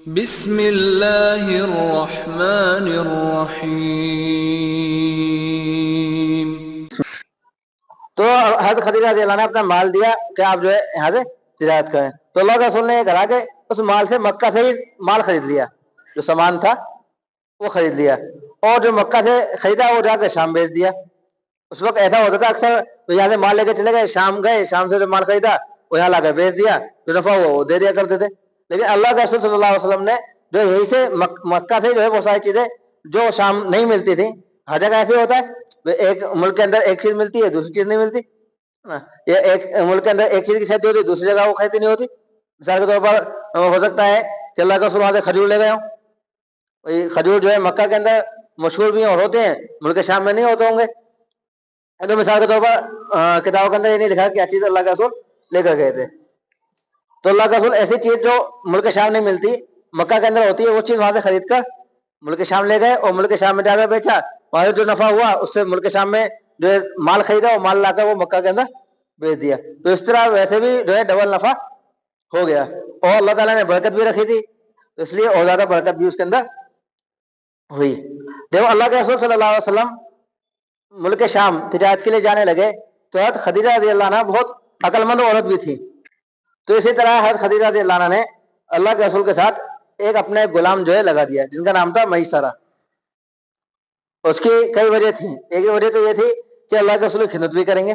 بسم اللہ الرحمن الرحیم۔ تو حضرت خدیجہ رضی اللہ عنہ نے اپنا مال دیا کہ آپ جو ہے یہاں سے تجارت کریں، تو اللہ کے رسول نے یہ کرا کہ اس مال سے مکہ سے ہی مال خرید لیا، جو سامان تھا وہ خرید لیا، اور جو مکہ سے خریدا وہ جا کے شام بیچ دیا۔ اس وقت ایسا ہوتا تھا اکثر یہاں سے مال لے کے چلے گئے، شام گئے، شام سے جو مال خریدا وہ یہاں لا کر بیچ دیا، جو نفع وہ دے دیا کرتے تھے۔ لیکن اللہ کے رسول صلی اللہ علیہ وسلم نے جو یہی سے مکہ سے جو ہے وہ ساری چیزیں جو شام نہیں ملتی تھی، ہر جگہ ایسے ہوتا ہے ایک ملک کے اندر ایک چیز ملتی ہے دوسری چیز نہیں ملتی، یہ ایک ملک کے اندر ایک چیز کی کھیتی ہوتی ہے دوسری جگہ وہ کھیتی نہیں ہوتی۔ مثال کے طور پر ہو سکتا ہے کہ اللہ کے رسول وہاں سے کھجور لے گئے ہوں، کھجور جو ہے مکہ کے اندر مشہور بھی اور ہوتے ہیں، ملک شام میں نہیں ہوتے ہوں گے۔ تو مثال کے طور پر کتابوں کے اندر یہ نہیں لکھا کیا چیز اللہ کے رسول لے کر گئے تھے، تو اللہ کے رسول ایسی چیز جو ملک شام نہیں ملتی مکہ کے اندر ہوتی ہے وہ چیز وہاں سے خرید کر ملک شام لے گئے، اور ملک شام میں جا کر بیچا، وہاں سے جو نفع ہوا اس سے ملک شام میں جو ہے مال خریدا وہ مال لا کر وہ مکہ کے اندر بیچ دیا۔ تو اس طرح ویسے بھی جو ہے ڈبل نفع ہو گیا، اور اللہ تعالیٰ نے برکت بھی رکھی تھی تو اس لیے اور زیادہ برکت بھی اس کے اندر ہوئی۔ جب اللہ کے رسول صلی اللہ علیہ وسلم ملک شام تجارت کے لیے جانے لگے تو حضرت خدیجہ رضی اللہ عنہ بہت عقل مند عورت بھی تھی، تو اسی طرح حضرت خدیجہ رضی اللہ عنہ نے اللہ کے رسول کے ساتھ ایک اپنے غلام جو ہے لگا دیا جن کا نام تھا میسرہ۔ اس کی کئی وجہ تھی، ایک وجہ تو یہ تھی کہ اللہ کے رسول کی خدمت بھی کریں گے،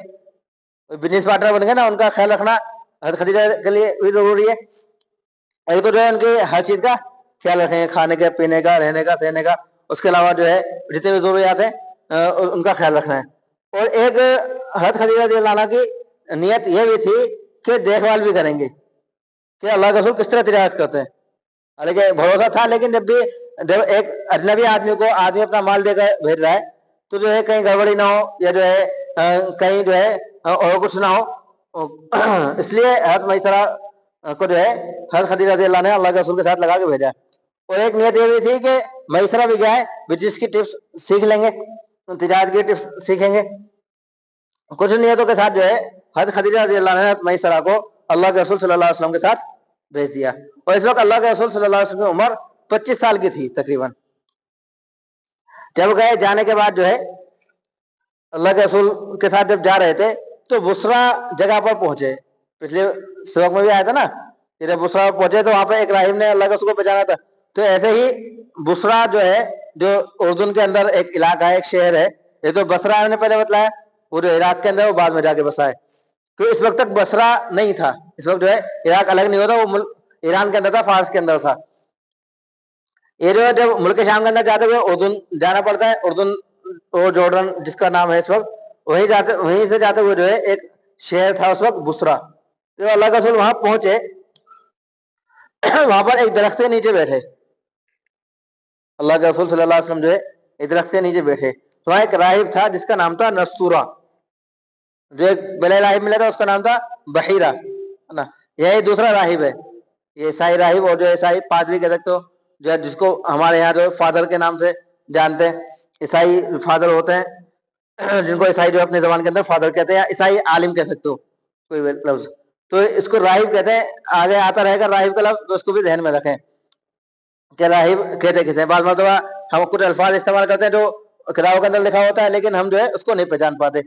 بزنس پارٹنر بن گئے نا، ان کا خیال رکھنا حضرت خدیجہ کے لیے بھی ضروری ہے۔ ایک تو جو ہے ان کی ہر چیز کا خیال رکھیں گے، کھانے کا، پینے کا، رہنے کا، سہنے کا، اس کے علاوہ جو ہے جتنے بھی ضروریات ہیں ان کا خیال رکھنا ہے۔ اور ایک حضرت خدیجہ رضی اللہ عنہ کی نیت یہ بھی تھی کہ دیکھ بھال بھی کریں گے کہ اللہ کے رسول کس طرح تجارت کرتے ہیں، حالانکہ بھروسہ تھا لیکن جب ایک اجنبی آدمی کو آدمی اپنا مال دے کر بھیج رہا ہے تو جو ہے کہیں گڑبڑی نہ ہو یا جو ہے کہیں جو ہے اور کچھ نہ ہو، اس لیے حضرت میسرہ کو جو ہے حضرت خدیجہ رضی اللہ نے اللہ کے رسول کے ساتھ لگا کے بھیجا۔ اور ایک نیت یہ بھی تھی کہ میسرہ بھی کیا ہے بزنس کی ٹپس سیکھ لیں گے، تجارت کی ٹپس سیکھیں گے۔ کچھ نیتوں کے ساتھ جو ہے حضرت خدیجہ رضی اللہ عنہ میسرہ کو اللہ کے رسول صلی اللہ علیہ وسلم کے ساتھ بھیج دیا، اور اس وقت اللہ کے رسول صلی اللہ علیہ وسلم کی عمر 25 سال کی تھی تقریباً۔ جب گئے جانے کے بعد جو ہے اللہ کے رسول کے ساتھ جب جا رہے تھے تو بصرہ جگہ پر پہنچے، پچھلے سبق میں بھی آیا تھا نا کہ جب بصرہ پہنچے تو وہاں پہ ایک راہب نے اللہ کے رسول کو پہچانا تھا، تو ایسے ہی بصرہ جو ہے جو اردن کے اندر ایک علاقہ ہے، ایک شہر ہے، یہ تو بصرہ نے پہلے بتلایا، وہ جو عراق کے اندر وہ بعد میں جا کے بسا ہے۔ تو اس وقت تک بصرہ نہیں تھا، اس وقت جو ہے عراق الگ نہیں ہوتا، وہ ایران کے اندر تھا، فارس کے اندر تھا۔ یہ جو ہے جب ملک شام کے اندر جاتے ہوئے اردن جانا پڑتا ہے، اردن اور جارڈن جس کا نام ہے اس وقت، وہیں سے جاتے ہوئے جو ہے ایک شہر تھا اس وقت بصرہ۔ تو اللہ کے رسول وہاں پہنچے، وہاں پر ایک درخت کے نیچے بیٹھے، اللہ کے رسول صلی اللہ علیہ وسلم جو ہے ایک درخت کے نیچے بیٹھے، تو وہاں ایک راہب تھا جس کا نام تھا نستورہ، جو ایک بلے راہب ملا تھا اس کا نام تھا بحیرہ، یہی دوسرا راہب ہے، یہ عیسائی راہب، اور جو عیسائی پادری کہہ سکتے ہو، جو ہے جس کو ہمارے یہاں جو فادر کے نام سے جانتے ہیں، عیسائی فادر ہوتے ہیں جن کو عیسائی جو اپنی زبان کے اندر فادر کہتے ہیں، یا عیسائی عالم کہہ سکتے ہو کوئی لفظ، تو اس کو راہب کہتے ہیں۔ آگے آتا رہے گا راہب کا لفظ تو اس کو بھی ذہن میں رکھیں کہ راہب کہتے کسے ہیں۔ بعض مرتبہ ہم کچھ الفاظ استعمال کرتے ہیں جو کتابوں کے اندر لکھا ہوتا ہے لیکن ہم جو ہے اس کو نہیں پہچان پاتے۔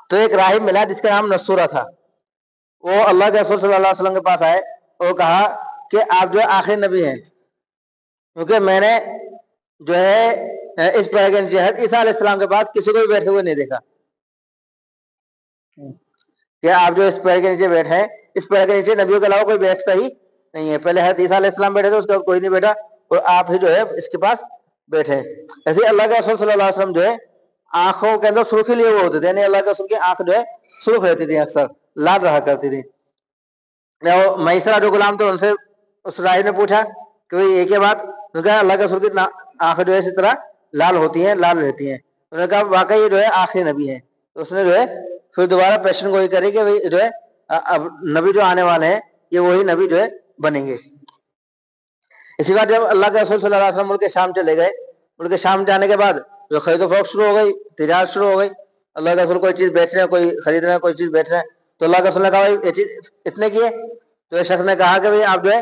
تو ایک راہب ملا جس کا نام نستورہ تھا، وہ اللہ کے رسول صلی اللہ علیہ وسلم کے پاس آئے اور کہا کہ آپ جو آخری نبی ہیں، کیونکہ میں نے جو ہے اس پیڑ کے نیچے عیسیٰ علیہ السلام کے پاس کسی کو بھی بیٹھے ہوئے نہیں دیکھا، کہ آپ جو اس پیڑ کے نیچے بیٹھے ہیں، اس پیڑ کے نیچے نبیوں کے علاوہ کوئی بیٹھتا ہی نہیں ہے، پہلے حضرت عیسیٰ علیہ السلام بیٹھے تھے، اس کے بعد کوئی نہیں بیٹھا، اور آپ ہی جو ہے اس کے پاس بیٹھے۔ ایسے اللہ کے رسول صلی اللہ علیہ وسلم جو ہے آنکھوں کے اندر سرخی لیے ہوئے ہوتے تھے، یعنی اللہ کے رسول کی آنکھ جو ہے سرخ رہتی تھی، اکثر لال رہا کرتی تھی۔ میسرہ جو غلام تھے ان سے اس راہب نے پوچھا کہ یہ کیا بات، انہوں نے کہا اللہ کے رسول کی آنکھیں جو ہے اسی طرح لال ہوتی ہیں، لال رہتی ہیں۔ انہوں نے کہا واقعی یہ جو ہے آخری نبی ہیں، تو اس نے جو ہے پھر دوبارہ پیشن گوئی کری کہ جو ہے اب نبی جو آنے والے ہیں یہ وہی نبی جو ہے بنیں گے۔ اسی بات جب اللہ کے رسول صلی اللہ علیہ وسلم ملک شام چلے گئے، ملک شام جانے کے بعد جو خرید و فروخت شروع ہو گئی، تجارت شروع ہو گئی، اللہ کے رسول کوئی چیز بیچ رہے ہیں، کوئی خرید رہے ہیں، کوئی چیز بیچ رہے ہیں، تو اللہ کے رسول نے کہا بھائی یہ چیز اتنے کی ہے، تو ایک شخص نے کہا کہ بھائی آپ جو ہے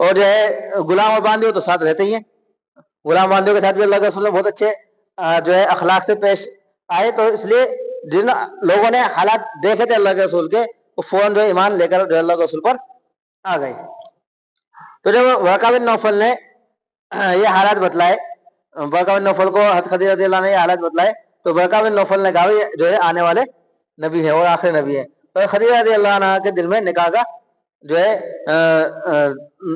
اور جو ہے غلام اور باندھے ہو تو ساتھ رہتے ہی ہیں. غلام باندھوں کے ساتھ بھی اللہ کے رسول نے بہت اچھے جو ہے اخلاق سے پیش آئے. تو اس لیے جن لوگوں نے حالات دیکھے تھے اللہ کے رسول کے وہ فوراً جو ہے ایمان لے کر جو ہے اللہ کے رسول پر آ گئے. تو جب ورقہ بن نوفل نے یہ حالات بتلائے, ورقہ بن نوفل کو حضرت خدیجہ رضی اللہ عنہ نے یہ حالات بتلائے, تو ورقہ بن نوفل نے کہا جو ہے آنے والے نبی ہے اور آخری نبی ہے. تو خدیجہ رضی اللہ عنہ کے دل میں نکاح کا جو ہے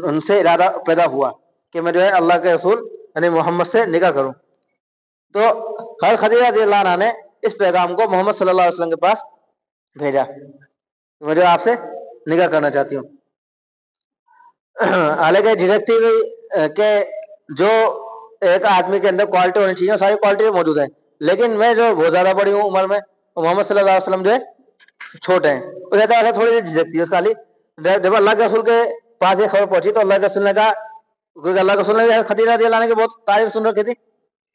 ان سے ارادہ پیدا ہوا کہ میں جو ہے اللہ کے رسول یعنی محمد سے نکاح کروں. تو حضرت خدیجہ رضی اللہ عنہ نے اس پیغام کو محمد صلی اللہ علیہ وسلم کے پاس بھیجا, میں جو آپ سے نکاح کرنا چاہتی ہوں. حالانکہ جھجکتی ہوئی کہ جو ایک آدمی کے اندر کوالٹی ہونی چاہیے ساری کوالٹی موجود ہے, لیکن میں جو بہت زیادہ بڑی ہوں عمر میں, محمد صلی اللہ علیہ وسلم جو ہے چھوٹے ہیں, تو کہتا ہے ایسا تھوڑی سی جھجکتی ہے اس خالی. جب اللہ کے رسول کے پاس یہ خبر پہنچی تو اللہ کے رسول نے کہا, کیونکہ اللہ کے رسول نے خدیجہ رضی اللہ عنہ کی بہت تعریف سن رکھی تھی.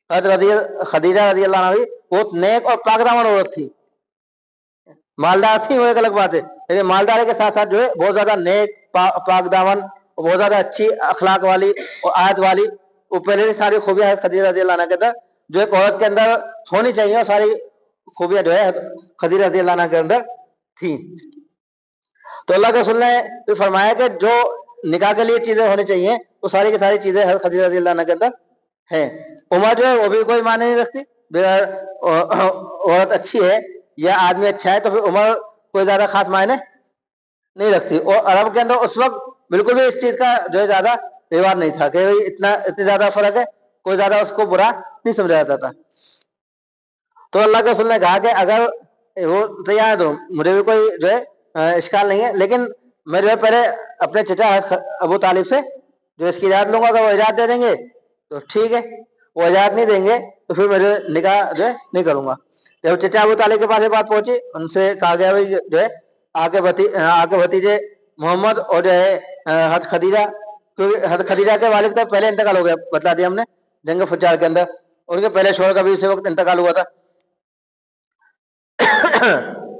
حضرت خدیجہ رضی اللہ عنہ بھی بہت نیک اور پاک دامن عورت تھی, مالدار تھی وہ ایک الگ بات ہے, لیکن مالدار کے ساتھ ساتھ جو ہے بہت زیادہ نیک پاک دامن اور بہت زیادہ اچھی اخلاق والی اور آیت والی, وہ پہلے سے ساری خوبیاں ہے خدیجہ رضی اللہ عنہ کے اندر جو ایک عورت کے اندر ہونی چاہیے, اور ساری خوبیاں جو ہے خدیجہ رضی اللہ عنہ کے اندر تھی. تو اللہ کے رسول نے بھی فرمایا کہ جو نکاح کے لیے چیزیں ہونی چاہیے وہ ساری کی ساری چیزیں حضرت خدیجہ رضی اللہ عنہ کے اندر ہیں. عمر جو ہے وہ بھی کوئی معنی نہیں رکھتی, عورت اچھی ہے یا آدمی اچھا ہے تو پھر عمر کوئی زیادہ خاص معنی نہیں رکھتی. اور عرب کے اندر اس وقت بالکل بھی اس چیز کا جو ہے زیادہ رواج نہیں تھا کہ اتنی زیادہ فرق ہے, کوئی زیادہ اس کو برا نہیں سمجھا جاتا تھا. تو اللہ کے رسول نے کہا کہ اگر وہ تیار ہے تو مجھے بھی کوئی جو ہے اشکال نہیں ہے, لیکن میں جو ہے پہلے اپنے چچا ابو طالب سے جو اس کی اجازت لوں گا. اگر وہ اجازت دے دیں گے تو ٹھیک ہے, وہ اجازت نہیں دیں گے تو پھر میں جو نکاح جو ہے نہیں کروں گا. جب چچا ابو طالب کے پاس یہ بات پہنچی, ان سے کہا گیا بھائی جو ہے آگے بھتیجے محمد اور جو ہے حضرت خدیجہ, کیونکہ حضرت خدیجہ کے والد کا پہلے انتقال ہو گیا, بتلا دیا ہم نے جنگ فجار کے اندر, ان کے پہلے شوہر کا بھی اسی وقت انتقال ہوا تھا.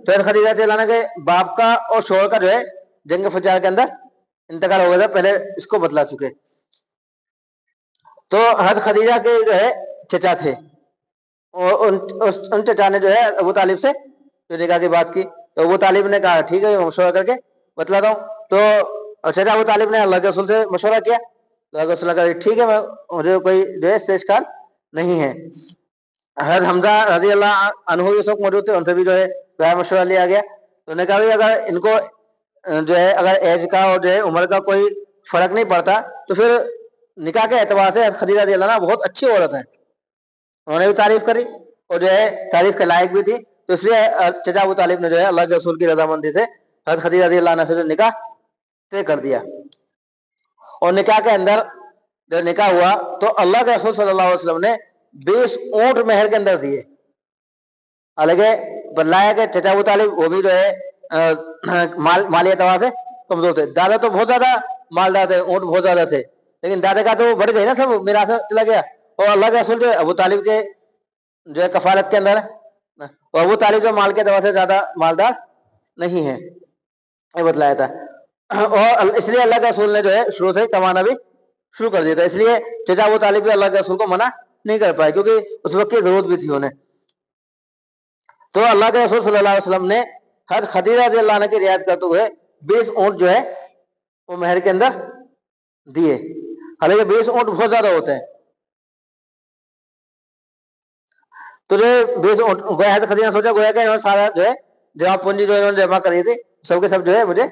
تو حضرت خدیجہ رضی اللہ عنہ کے باپ کا اور شوہر کا جو ہے جنگ فجار کے اندر انتقال ہو گیا تھا, پہلے اس کو بتلا چکے. تو حضرت خدیجہ کے جو ہے چچا تھے, اور ان چچا نے جو ہے ابو طالب سے جو نکاح کی بات کی, تو ابو طالب نے کہا ٹھیک ہے مشورہ کر کے بتلاتا ہوں. تو چچا ابو طالب نے اللہ کے رسول سے مشورہ کیا, اللہ کے رسول نے کہا ٹھیک ہے مجھے کوئی جو ہے اشکال نہیں ہے. حضرت حمزہ رضی اللہ عنہ بھی اس وقت موجود تھے, ان سے بھی جو ہے رائے مشورہ لیا گیا. تو انہوں نے کہا اگر ان کو جو ہے اگر ایج کا اور جو ہے عمر کا کوئی فرق نہیں پڑتا تو پھر نکاح کے اعتبار سے خدیجہ رضی اللہ عنہ بہت اچھی عورت ہیں, انہوں نے بھی تعریف کری اور جو ہے تعریف کے لائق بھی تھی. تو اس لیے چچا ابو طالب نے جو ہے اللہ کے رسول کی رضامندی سے حضرت خدیجہ رضی اللہ عنہ سے جو نکاح طے کر دیا. اور نکاح کے اندر جب نکاح ہوا تو اللہ کے رسول صلی اللہ علیہ وسلم نے 20 اونٹ مہر کے اندر دیے. حالانکہ بتلایا کہ چچا ابو طالب وہ بھی جو ہے مالی اعتبار سے کمزور تھے, دادا تو بہت زیادہ مالدار تھے, اونٹ بہت زیادہ تھے, لیکن دادا کا تو وہ بڑھ گئی نا, سب میراث چلا گیا. اور اللہ کے رسول جو ہے ابو طالب کے جو ہے کفالت کے اندر ہے, اور ابو طالب جو مال کے اعتبار سے زیادہ مالدار نہیں ہے, یہ بتلایا تھا. اور اس لیے اللہ کے رسول نے جو ہے شروع سے کمانا بھی شروع کر دیا تھا. اس لیے چچا ابو طالب بھی اللہ کے رسول کو منع نہیں کر پائے, کیونکہ اس وقت کی ضرورت بھی تھی انہیں. تو اللہ کے رسول صلی اللہ علیہ وسلم نے حضرت خدیجہ رضی اللہ عنہ کی رعایت کرتے ہوئے 20 اونٹ جو ہے وہ مہر کے اندر دیے. حالانکہ 20 اونٹ بہت زیادہ ہوتے ہیں. تو جو 20 اونٹ گویا حضرت خدیجہ نے سوچا گویا کہ انہوں نے سارا جو ہے جمع پونجی جو انہوں نے جمع کری تھی سب کے سب جو ہے مجھے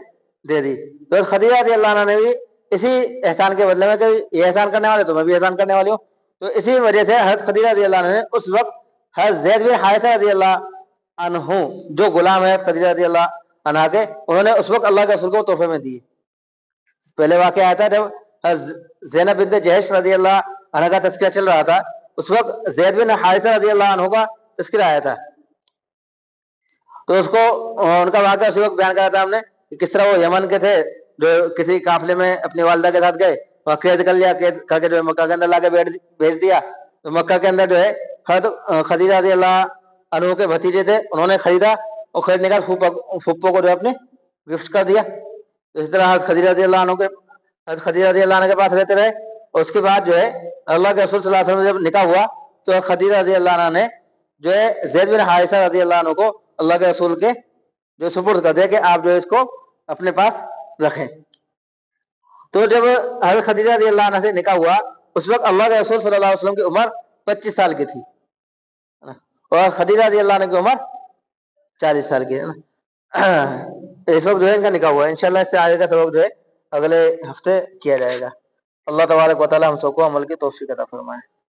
دے دی. تو خدیجہ رضی اللہ عنہ نے بھی اسی احسان کے بدلے میں کہ یہ احسان کرنے والے تو میں بھی احسان کرنے والی ہوں, تو اسی وجہ سے حضرت خدیجہ رضی اللہ عنہ نے اس وقت حضرت زید بن حارثہ رضی اللہ عنہ جو غلام ہے خدیجہ رضی اللہ عنہ کے, انہوں نے اس وقت اللہ کے رسول کو تحفے میں دیے. پہلے واقعہ آیا تھا جب زینب بنت جہش رضی اللہ عنہ کا تذکرہ چل رہا تھا, اس وقت زید بن حارثہ رضی اللہ عنہ کا تذکرہ آیا تھا. تو اس کو ان کا واقعہ اسی وقت بیان کیا تھا ہم نے کہ کس طرح وہ یمن کے تھے جو کسی قافلے میں اپنی والدہ کے ساتھ گئے, وہاں قید کر لیا, قید کر کے جو ہے مکہ کے اندر لا کے بھیج دیا. تو مکہ کے اندر جو ہے حضرت خدیجہ رضی اللہ عنہ کے بھتیجے تھے, انہوں نے خریدا اور خریدنے کا پھپھو کو جو اپنے گفٹ کر دیا. اس طرح حضرت خدیجہ رضی اللہ عنہ کے حضرت خدیجہ رضی اللہ عنہ کے پاس رہتے رہے. اور اس کے بعد جو ہے اللہ کے رسول صلی اللہ علیہ وسلم جب نکاح ہوا تو خدیجہ رضی اللہ عنہ نے جو ہے زید بن حارثہ رضی اللہ عنہ کو اللہ کے رسول کے جو سپرد کر دیا کہ آپ جو ہے اس کو اپنے پاس رکھیں. تو جب حضرت خدیجہ رضی اللہ عنہ سے نکاح ہوا اس وقت اللہ کے رسول صلی اللہ علیہ وسلم کی عمر 25 سال کی تھی اور خدیجہ رضی اللہ عنہ کی عمر 40 سال کی ہے نا. اس وقت جو ہے ان کا نکاح ہوا ہے. انشاءاللہ اس سے آگے کا سبق جو ہے اگلے ہفتے کیا جائے گا. اللہ تبارک و تعالی ہم سب کو عمل کی توفیق عطا فرمائے.